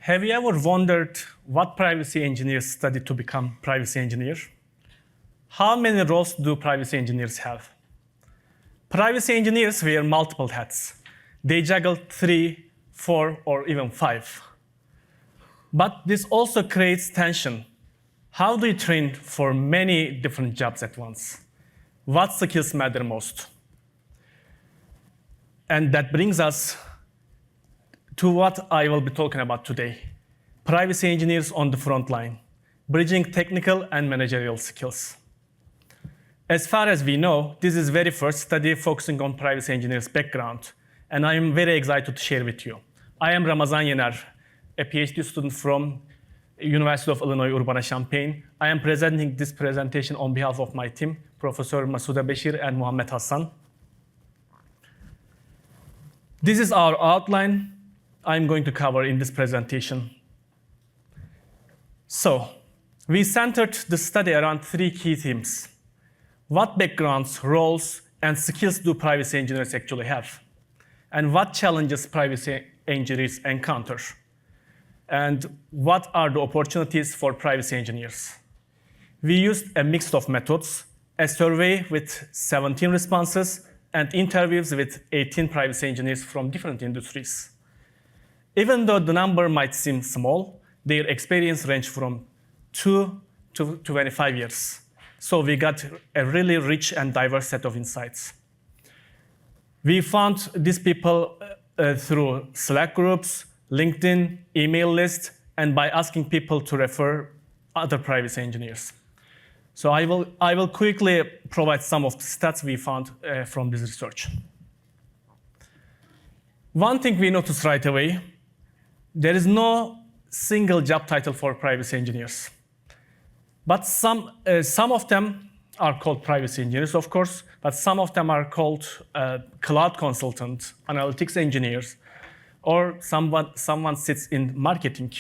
Have you ever wondered what privacy engineers study to become privacy engineer? How many roles do privacy engineers have? Privacy engineers wear multiple hats. They juggle 3, 4, or even 5. But this also creates tension. How do you train for many different jobs at once? What skills matter most? And that brings us to what I will be talking about today. Privacy engineers on the front line, bridging technical and managerial skills. As far as we know, this is the very first study focusing on privacy engineers' background, and I am very excited to share with you. I am Ramazan, a PhD student from University of Illinois, Urbana-Champaign. I am presenting this presentation on behalf of my team, Professor Masuda Bashir and Mohammed Hassan. This is our outline I'm going to cover in this presentation. So, we centered the study around 3 key themes. What backgrounds, roles, and skills do privacy engineers actually have? And what challenges privacy engineers encounter? And what are the opportunities for privacy engineers? We used a mix of methods, a survey with 17 responses, and interviews with 18 privacy engineers from different industries. Even though the number might seem small, their experience ranged from 2 to 25 years. So we got a really rich and diverse set of insights. We found these people through Slack groups, LinkedIn, email lists, and by asking people to refer other privacy engineers. So I will quickly provide some of the stats we found from this research. One thing we noticed right away, there is no single job title for privacy engineers. But some of them are called privacy engineers, of course, but some of them are called cloud consultant, analytics engineers, or someone sits in marketing.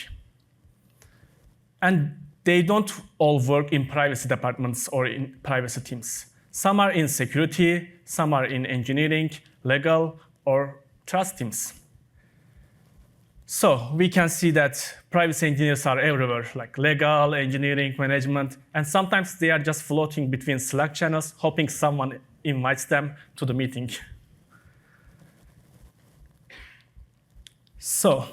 And they don't all work in privacy departments or in privacy teams. Some are in security, some are in engineering, legal, or trust teams. So we can see that privacy engineers are everywhere, like legal, engineering, management, and sometimes they are just floating between Slack channels, hoping someone invites them to the meeting. So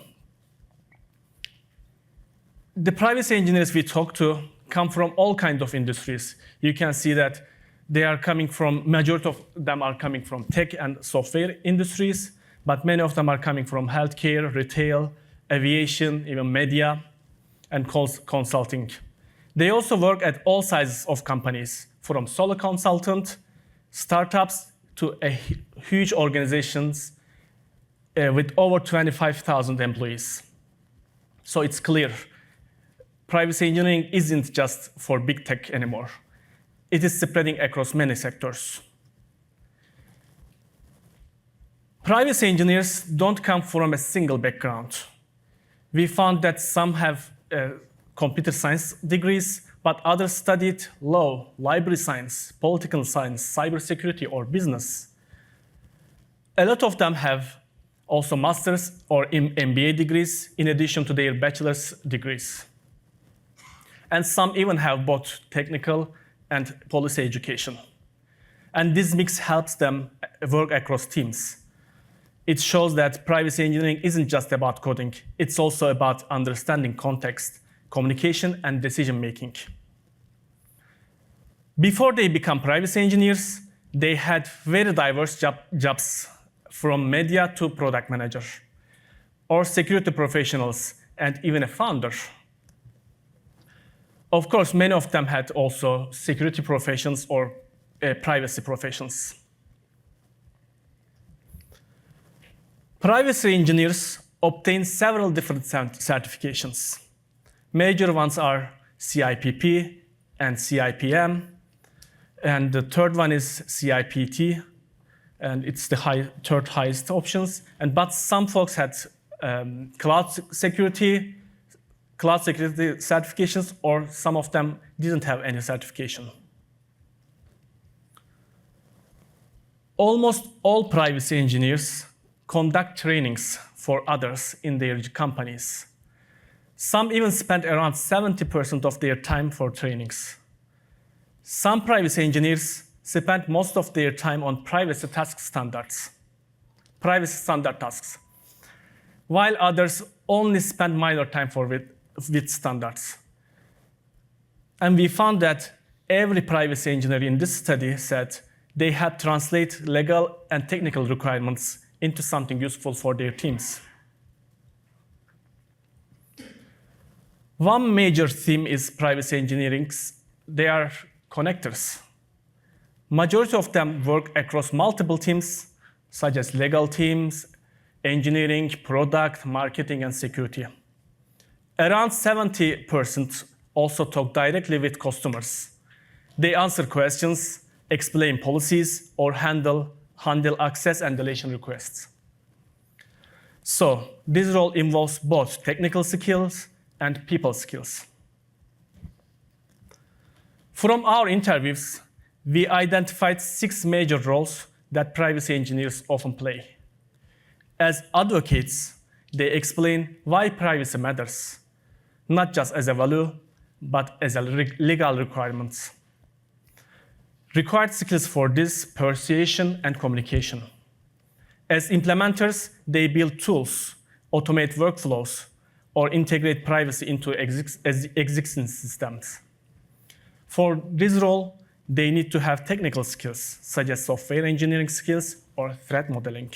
the privacy engineers we talk to come from all kinds of industries. You can see that they are coming from, majority of them are coming from tech and software industries, but many of them are coming from healthcare, retail, aviation, even media, and consulting. They also work at all sizes of companies, from solo consultant, startups, to huge organizations with over 25,000 employees. So it's clear, privacy engineering isn't just for big tech anymore. It is spreading across many sectors. Privacy engineers don't come from a single background. We found that some have computer science degrees, but others studied law, library science, political science, cybersecurity, or business. A lot of them have also master's or MBA degrees in addition to their bachelor's degrees. And some even have both technical and policy education. And this mix helps them work across teams. It shows that privacy engineering isn't just about coding, it's also about understanding context, communication, and decision-making. Before they become privacy engineers, they had very diverse jobs, from media to product manager, or security professionals, and even a founder. Of course, many of them had also security professions or privacy professions. Privacy engineers obtain several different certifications. Major ones are CIPP and CIPM, and the third one is CIPT, and it's the third highest options. But some folks had cloud security certifications, or some of them didn't have any certification. Almost all privacy engineers conduct trainings for others in their companies. Some even spent around 70% of their time for trainings. Some privacy engineers spent most of their time on privacy standard tasks, while others only spent minor time with standards. And we found that every privacy engineer in this study said they had to translate legal and technical requirements into something useful for their teams. One major theme is privacy engineering. They are connectors. Majority of them work across multiple teams, such as legal teams, engineering, product, marketing, and security. Around 70% also talk directly with customers. They answer questions, explain policies, or handle access and deletion requests. So this role involves both technical skills and people skills. From our interviews, we identified 6 major roles that privacy engineers often play. As advocates, they explain why privacy matters, not just as a value, but as a legal requirement. Required skills for this: persuasion and communication. As implementers, they build tools, automate workflows, or integrate privacy into existing systems. For this role, they need to have technical skills, such as software engineering skills or threat modeling.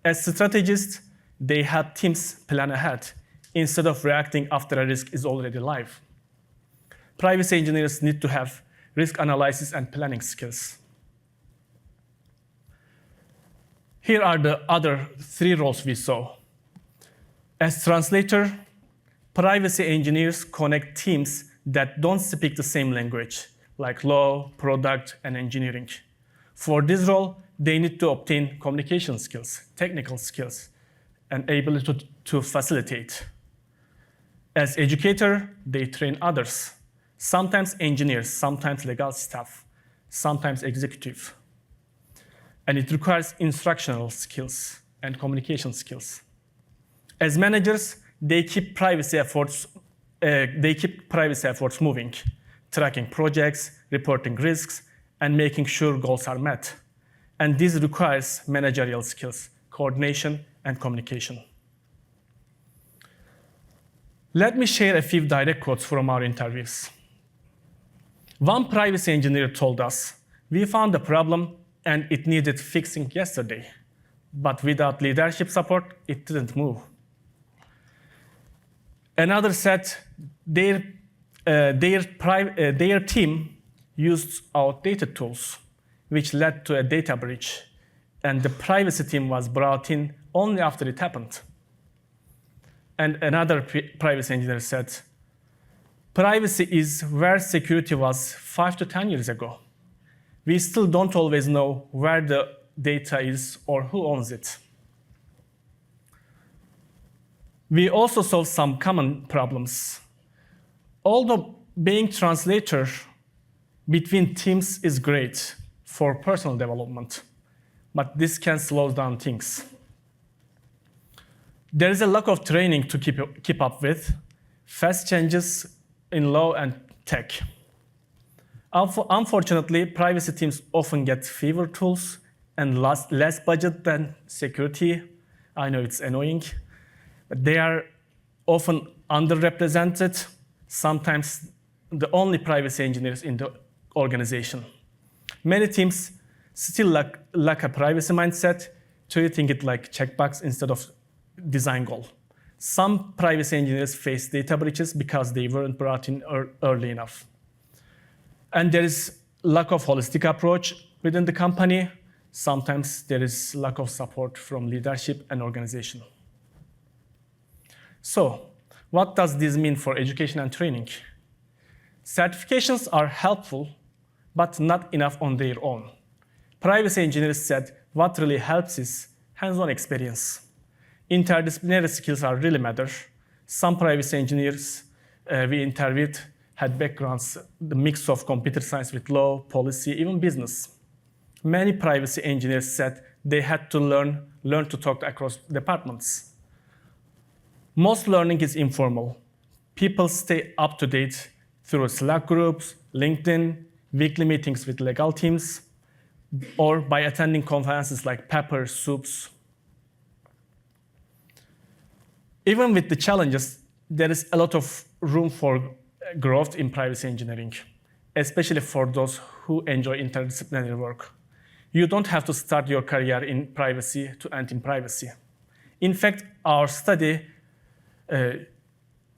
As strategists, they help teams plan ahead instead of reacting after a risk is already live. Privacy engineers need to have risk analysis and planning skills. Here are the other 3 roles we saw. As translator, privacy engineers connect teams that don't speak the same language, like law, product, and engineering. For this role, they need to obtain communication skills, technical skills, and ability to facilitate. As educator, they train others, sometimes engineers, sometimes legal staff, sometimes executive. And it requires instructional skills and communication skills. As managers, they keep privacy efforts moving, tracking projects, reporting risks, and making sure goals are met. And this requires managerial skills, coordination, and communication. Let me share a few direct quotes from our interviews. One privacy engineer told us, "We found a problem and it needed fixing yesterday, but without leadership support, it didn't move." Another said their team used outdated tools, which led to a data breach, and the privacy team was brought in only after it happened. And another privacy engineer said, "Privacy is where security was 5 to 10 years ago. We still don't always know where the data is or who owns it." We also saw some common problems. Although being translator between teams is great for personal development, but this can slow down things. There is a lack of training to keep up with fast changes in law and tech. Unfortunately, privacy teams often get fewer tools and less budget than security. I know it's annoying, but they are often underrepresented, sometimes the only privacy engineers in the organization. Many teams still lack a privacy mindset, treating it like checkbox instead of design goal. Some privacy engineers face data breaches because they weren't brought in early enough. And there is lack of holistic approach within the company. Sometimes there is lack of support from leadership and organization. So, what does this mean for education and training? Certifications are helpful, but not enough on their own. Privacy engineers said what really helps is hands-on experience. Interdisciplinary skills are really matter. Some privacy engineers we interviewed had backgrounds, the mix of computer science with law, policy, even business. Many privacy engineers said they had to learn to talk across departments. Most learning is informal. People stay up to date through Slack groups, LinkedIn, weekly meetings with legal teams, or by attending conferences like PEPR, SOUPs. Even with the challenges, there is a lot of room for growth in privacy engineering, especially for those who enjoy interdisciplinary work. You don't have to start your career in privacy to end in privacy. In fact, in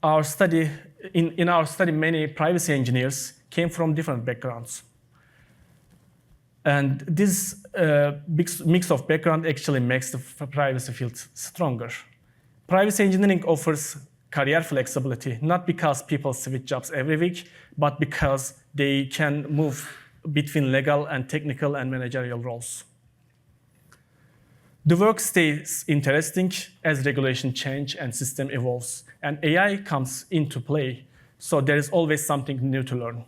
our study, many privacy engineers came from different backgrounds. And this mix of background actually makes the privacy field stronger. Privacy engineering offers career flexibility, not because people switch jobs every week, but because they can move between legal and technical and managerial roles. The work stays interesting as regulation change and system evolves, and AI comes into play, so there is always something new to learn.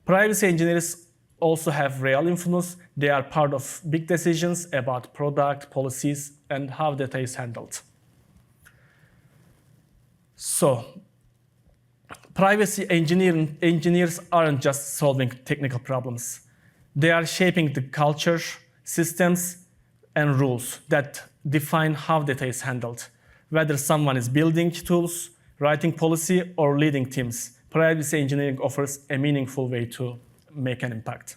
Privacy engineers also have real influence. They are part of big decisions about product, policies, and how data is handled. So, privacy engineers aren't just solving technical problems. They are shaping the culture, systems, and rules that define how data is handled. Whether someone is building tools, writing policy, or leading teams, privacy engineering offers a meaningful way to make an impact.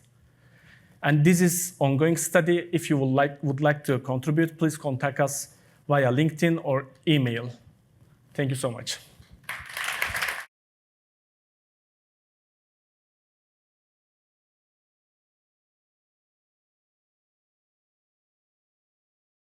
And this is an ongoing study. If you would like to contribute, please contact us via LinkedIn or email. Thank you so much.